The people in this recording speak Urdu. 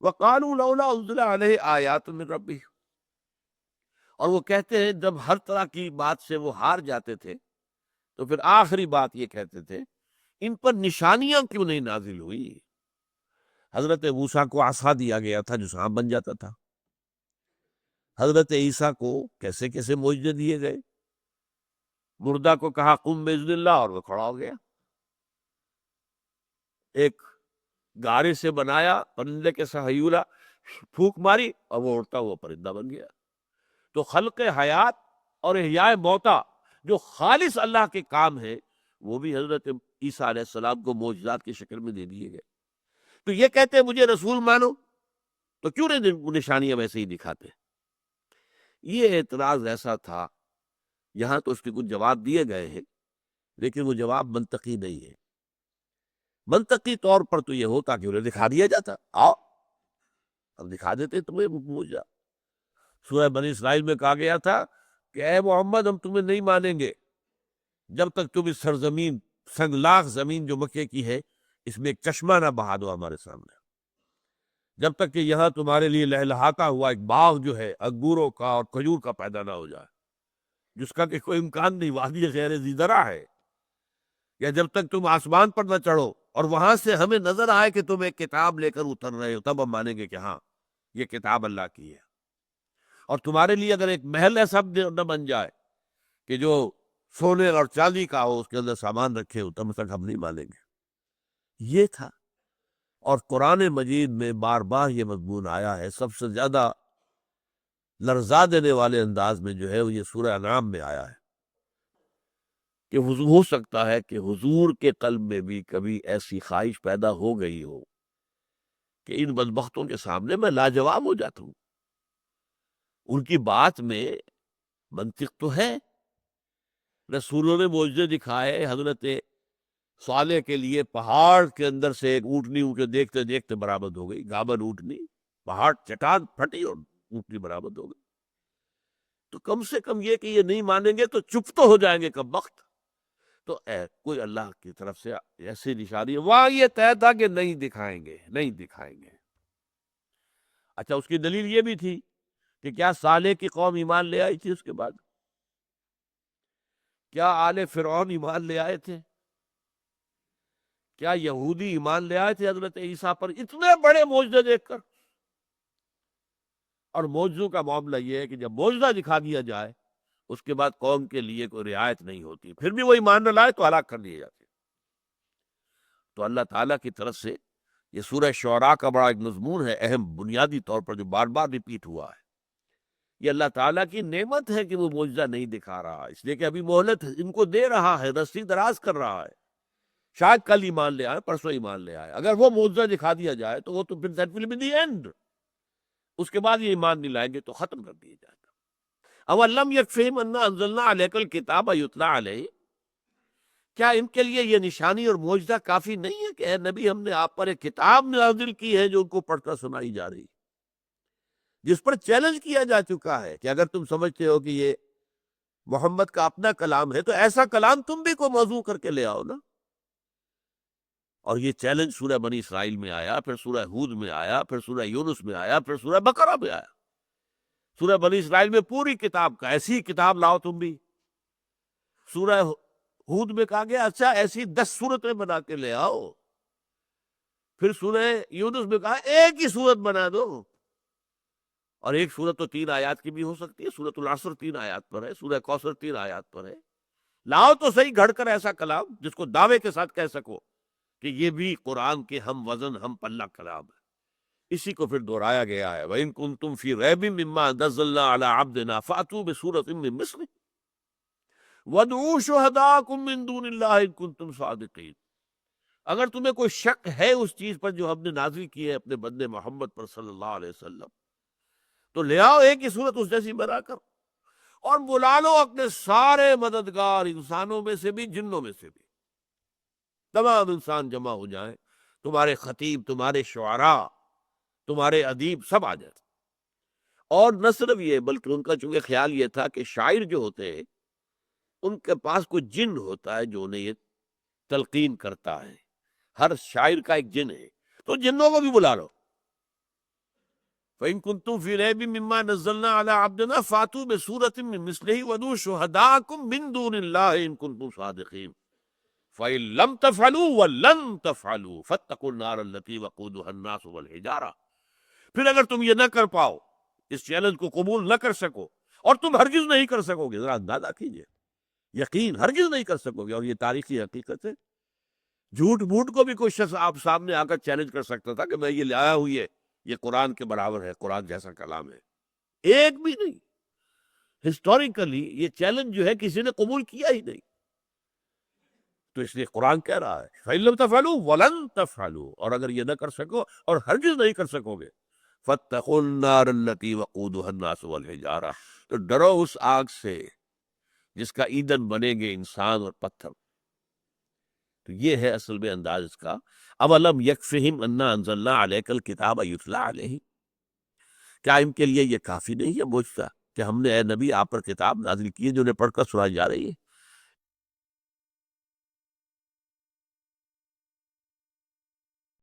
وقالوا لولا انزل علیہ آیات من ربہ، اور وہ کہتے ہیں جب ہر طرح کی بات سے وہ ہار جاتے تھے تو پھر آخری بات یہ کہتے تھے ان پر نشانیاں کیوں نہیں نازل ہوئی؟ حضرت موسیٰ کو عصا دیا گیا تھا جو سانپ بن جاتا تھا، حضرت عیسیٰ کو کیسے کیسے معجزے دیے گئے، مردہ کو کہا قم باذن اللہ اور وہ کھڑا ہو گیا، ایک گارے سے بنایا پرندے کے سا ہیولا، پھونک ماری اور وہ اڑتا ہوا پرندہ بن گیا۔ تو خلق حیات اور احیاء موتا جو خالص اللہ کے کام ہے وہ بھی حضرت عیسیٰ علیہ السلام کو معجزات کی شکل میں دے دیے گئے۔ تو یہ کہتے ہیں مجھے رسول مانو، تو کیوں نہیں نشانیاں ویسے ہی دکھاتے؟ یہ اعتراض ایسا تھا، یہاں تو اس کے کچھ جواب دیے گئے ہیں لیکن وہ جواب منطقی نہیں ہے۔ منطقی طور پر تو یہ ہوتا کہ انہیں دکھا دیا جاتا، آؤ اب دکھا دیتے تمہیں معجزہ۔ سورہ بنی اسرائیل میں کہا گیا تھا کہ اے محمد ہم تمہیں نہیں مانیں گے جب تک تم اس سرزمین سنگلاخ زمین جو مکے کی ہے اس میں ایک چشمہ نہ بہا دو ہمارے سامنے، جب تک کہ یہاں تمہارے لیے لہلہاتا ہوا ایک باغ جو ہے انگوروں کا اور کھجور کا پیدا نہ ہو جائے، جس کا کہ کوئی امکان نہیں، وادی غیر ذی زرع ہے، یا جب تک تم آسمان پر نہ چڑھو اور وہاں سے ہمیں نظر آئے کہ تم ایک کتاب لے کر اتر رہے ہو، تب ہم مانیں گے کہ ہاں یہ کتاب اللہ کی ہے۔ اور تمہارے لیے اگر ایک محل ایسا نہ بن جائے کہ جو سونے اور چاندی کا ہو، اس کے اندر سامان رکھے ہو، تب تک ہم نہیں مانیں گے۔ یہ تھا، اور قرآن مجید میں بار بار یہ مضمون آیا ہے۔ سب سے زیادہ لرزا دینے والے انداز میں جو ہے وہ یہ سورہ انعام میں آیا ہے کہ ہو سکتا ہے کہ حضور کے قلب میں بھی کبھی ایسی خواہش پیدا ہو گئی ہو کہ ان بدبختوں کے سامنے میں لاجواب ہو جاتا ہوں۔ ان کی بات میں منطق تو ہے، رسولوں نے معجزے دکھائے، حضرت صالح کے لیے پہاڑ کے اندر سے ایک اونٹنی اونٹے دیکھتے دیکھتے برآمد ہو گئی، گابن اونٹنی، پہاڑ چٹان پھٹی اور اونٹنی برآمد ہو گئی۔ تو کم سے کم یہ کہ یہ نہیں مانیں گے تو چپ تو ہو جائیں گے کم وقت۔ تو کوئی اللہ کی طرف سے ایسی نشانی، وہاں یہ طے تھا کہ نہیں دکھائیں گے، نہیں دکھائیں گے۔ اچھا، اس کی دلیل یہ بھی تھی کہ کیا صالح کی قوم ایمان لے آئی تھی؟ اس کے بعد کیا آل فرعون ایمان لے آئے تھے؟ کیا یہودی ایمان لے آئے تھے حضرت عیسیٰ پر اتنے بڑے معجزے دیکھ کر؟ اور معجزوں کا معاملہ یہ ہے کہ جب معجزہ دکھا دیا جائے اس کے بعد قوم کے لیے کوئی رعایت نہیں ہوتی، پھر بھی وہ ایمان نہ لائے تو ہلاک کر دیے جاتے۔ تو اللہ تعالیٰ کی طرف سے یہ سورہ شعراء کا بڑا ایک مضمون ہے، اہم بنیادی طور پر جو بار بار ریپیٹ ہوا ہے۔ یہ اللہ تعالیٰ کی نعمت ہے کہ وہ معجزہ نہیں دکھا رہا، اس لیے کہ ابھی مہلت ان کو دے رہا ہے، رسی دراز کر رہا ہے، شاید کل ایمان لے آئے، پرسوں ایمان لے آئے۔ اگر وہ معجزہ دکھا دیا جائے تو وہ تو پھر that will be the end، اس کے بعد یہ ایمان نہیں لائیں گے تو ختم کر دیا جائے گا۔ اولم یکفہم انا انزلنا علیک الکتاب یتلی علیہ، کیا ان کے لیے یہ نشانی اور معجزہ کافی نہیں ہے کہ اے نبی ہم نے آپ پر ایک کتاب نازل کی ہے جو ان کو پڑھ کر سنائی جا رہی، جس پر چیلنج کیا جا چکا ہے کہ اگر تم سمجھتے ہو کہ یہ محمد کا اپنا کلام ہے تو ایسا کلام تم بھی کوئی موضوع کر کے لے آؤ نا۔ اور یہ چیلنج سورہ بنی اسرائیل میں آیا، پھر سورہ ہود میں آیا، پھر سورہ یونس میں آیا، پھر سورہ بقرہ میں آیا۔ سورہ بنی اسرائیل میں پوری کتاب کا ایسی ہی کتاب لاؤ تم بھی۔ سورہ ہود میں کہا گیا اچھا ایسی 10 صورتیں بنا کے لے آؤ۔ پھر سورہ یونس میں کہا ایک ہی صورت بنا دو، اور ایک صورت تو 3 آیات کی بھی ہو سکتی ہے، سورۃ العصر 3 آیات پر ہے، سورہ کوثر 3 آیات پر ہے۔ لاؤ تو صحیح گھڑ کر ایسا کلام جس کو دعوے کے ساتھ کہہ سکو کہ یہ بھی قرآن کے ہم وزن ہم پلہ کلام ہے۔ اسی کو پھر دہرایا گیا ہے وَإِن كُنتُمْ فِي رَيْبٍ مِّمَّا نَزَّلْنَا عَلَىٰ عَبْدِنَا فَأْتُوا بِسُورَةٍ مِّن مِّثْلِهِ وَادْعُوا شُهَدَاءَكُم مِّن دُونِ اللَّهِ إِن كُنتُمْ صَادِقِينَ۔ اگر تمہیں کوئی شک ہے اس چیز پر جو ہم نے نازل کی ہے اپنے بندے محمد پر صلی اللہ علیہ وسلم، تو لے آؤ ایک ہی صورت اس جیسی بنا کر، اور بلا لو اپنے سارے مددگار، انسانوں میں سے بھی جنوں میں سے بھی، تمام انسان جمع ہو جائیں، تمہارے خطیب، تمہارے شعراء، تمہارے ادیب سب آ جائیں۔ اور نہ صرف یہ بلکہ ان کا چونکہ خیال یہ تھا کہ شاعر جو ہوتے ہیں ان کے پاس کوئی جن ہوتا ہے جو انہیں یہ تلقین کرتا ہے، ہر شاعر کا ایک جن ہے، تو جنوں کو بھی بلا لو۔ فَإِن كُنتُم فِي رَيْبٍ مِّمَّا نَزَّلْنَا عَلَىٰ عَبْدِنَا فَأْتُوا بِسُورَةٍ مِّن مِّثْلِهِ وَادْعُوا شُهَدَاءَكُم مِّن دُونِ اللَّهِ إِن كُنتُم صَادِقِينَ فَإِن لَّمْ تَفْعَلُوا وَلَن تَفْعَلُوا فَاتَّقُوا النَّارَ الَّتِي وَقُودُهَا النَّاسُ وَالْحِجَارَةُ۔ پھر اگر تم یہ نہ کر پاؤ، اس چیلنج کو قبول نہ کر سکو، اور تم ہرگز نہیں کر سکو گے، ذرا اندازہ کیجئے، یقین ہرگز نہیں کر سکو گے، اور یہ تاریخی حقیقت ہے۔ جھوٹ موٹ کو بھی کوئی شخص آپ سامنے آ کر چیلنج کر سکتا تھا کہ میں یہ لایا ہوں، یہ قرآن کے برابر ہے، قرآن جیسا کلام ہے، ایک بھی نہیں۔ ہسٹوریکلی یہ چیلنج جو ہے کسی نے قبول کیا ہی نہیں، تو اس لیے قرآن کہہ رہا ہے فَإِن لَّمْ تَفْعَلُوا وَلَن تَفْعَلُوا، اور اگر یہ نہ کر سکو اور ہرگز نہیں کر سکو گے، فَاتَّقُوا النَّارَ الَّتِي وَقُودُهَا النَّاسُ وَالْحِجَارَةُ، تو ڈرو اس آگ سے جس کا ایندھن بنیں گے انسان اور پتھر۔ تو یہ ہے اصل میں انداز اس کا۔ اولم یکفہم انا انزلنا علیک الکتاب یتلی علیہ، کیا ان کے لیے یہ کافی نہیں ہے معجزہ کہ ہم نے اے نبی آپ پر کتاب نازل کی ہے جو انہیں پڑھ کر سنائی جا رہی ہے؟